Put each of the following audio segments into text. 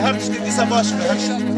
هر تشتي سباش هر تشتي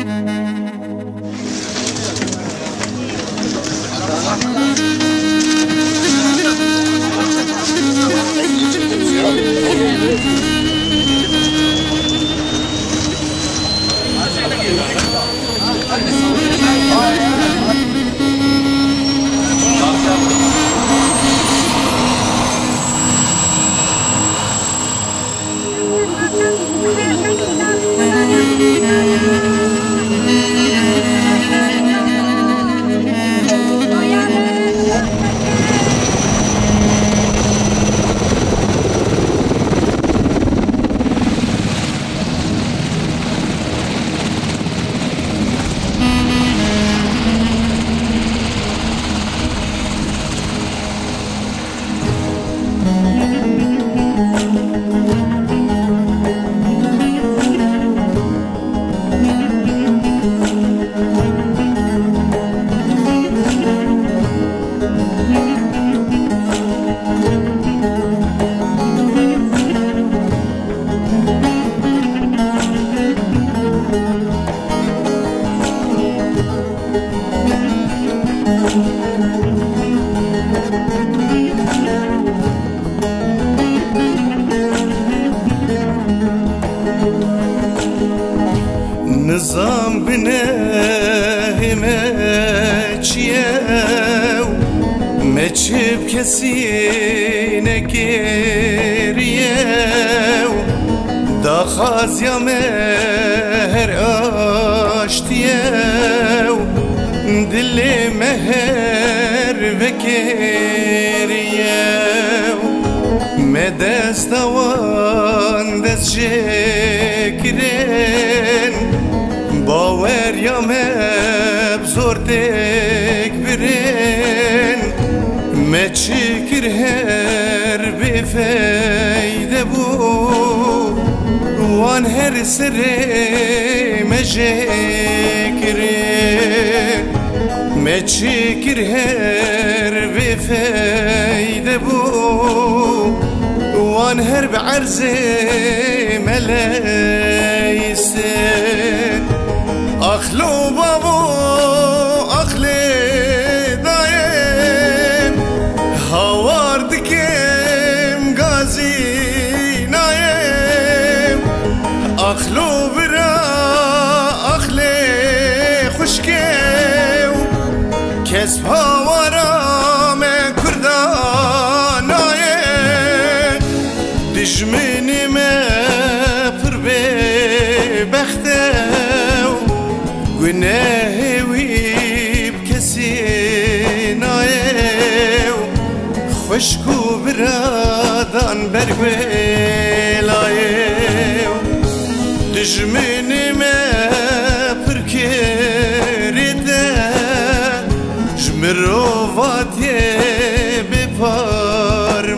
نظام بناه مچیو مچب کسی نگریو دا خازیا مهر آشتیو دل مهر وکریو مدست دوان دست جکرین باور یا مبزور تک برین مچکر هر بفیده بو وان هر سر مجکرین مچکر هر بفیده بو وان هر بعرض ملايسين أخلو بابو أخلي داين هوارد كيم غازي نايم أخلو برا أخلي خشكيو كسب هوارا من كردان نايم دجمني ما فربي بختو گناه وی بکسی نایو خشکو برادان برگویلایو دجمنی ما پرکریده جمروواتی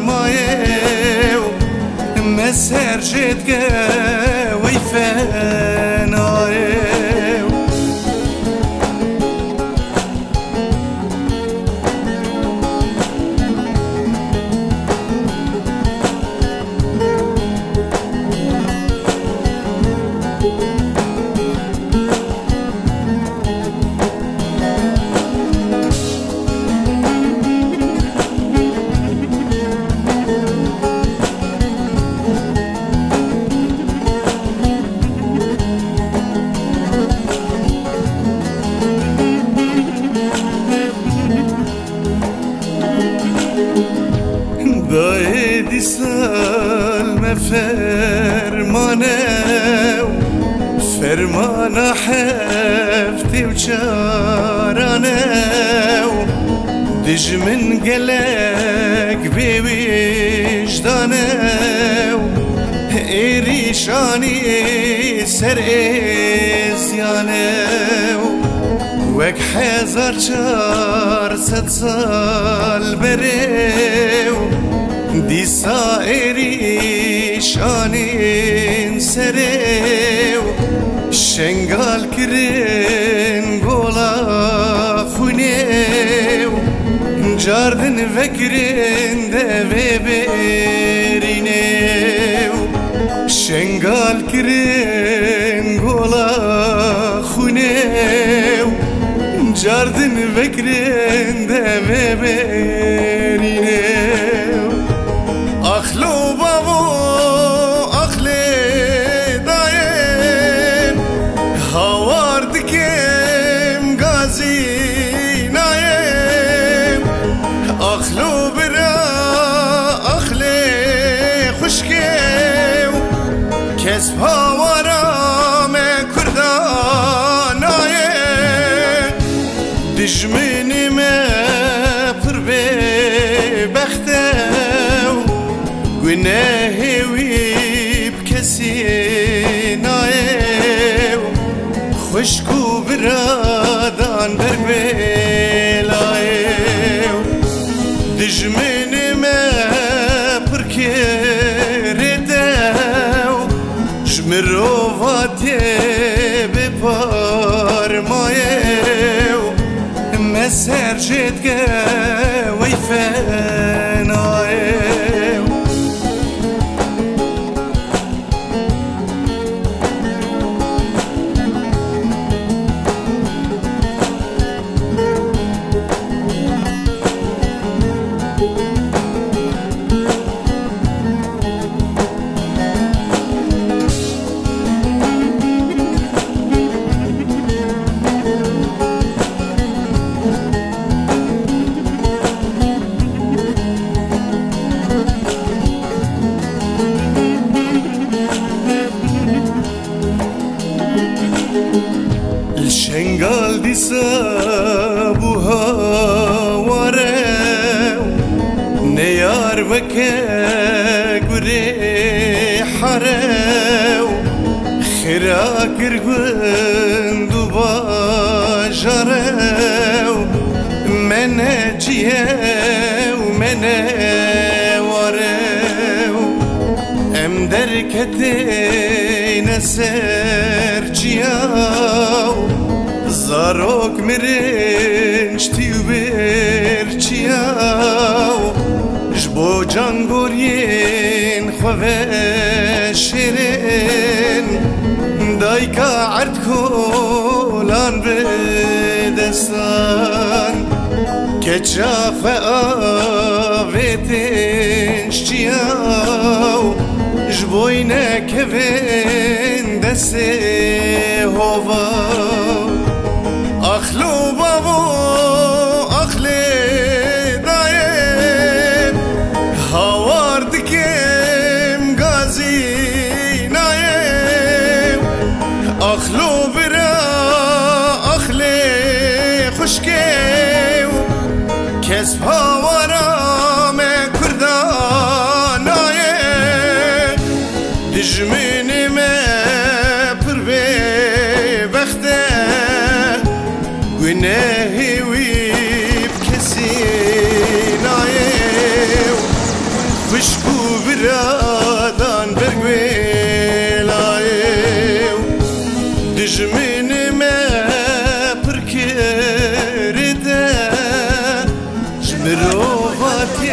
بپارمایو مسر جدگه ویفنایو دایدی سلم فرمانه فرمانه حفتی و چارانه دجمن گلک بی وجدانه ایریشانی سر ازیانه وک 1400 سال بره دیسا ایریشانین سره شنگال کرن گولا خونه جاردن وکره کرنده و برینه شنگال کرن گولا خونه جاردن و کرنده و برینه اخلو بابو اخلی داین هاورد کم گازی نایم اخلو برا اخلی خوشکم کس هاورام کردان نایم دشمنی ما پر بختم گناهی وی بکسی نایم خوشکو برادان بر بلایم دشمنی ما پر کردم جمروواتی بپار مایم مسر جدگه وی فنایم شنگال دیسا بوها وارو نیار وکه گوری حرو خیرا کرگوند و باجارو من جیه و من وارو ام درکتی نسر جیاو زاروک مرنج تیو برچیاو جبو جانگورین خواه شیرین دایکا عرد کولان بدستان کچاف آویتنش جیاو جبوینه کوین دسته هوا اخلو بابو اخلی دایم هاورد کم گازی نایم اخلو برا اخلی خوشکم کس هاورام کردان نایم دشمنی ما پر بخته گناهی وی بکسی نایم خوشکو برادان برگویلایم دشمنی ما پر کرده جمروواتی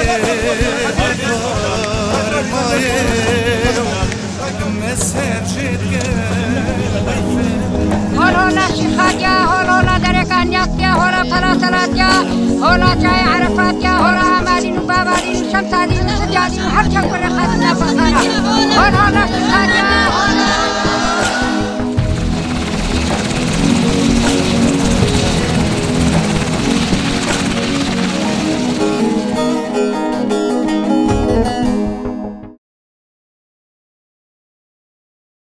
بپار مایم مسر جدگه هلا شيخاتيا هلا دركانياتيا هلا ثلاثلاتيا هلا جاي عرفاتيا هلا أمالي نبابالي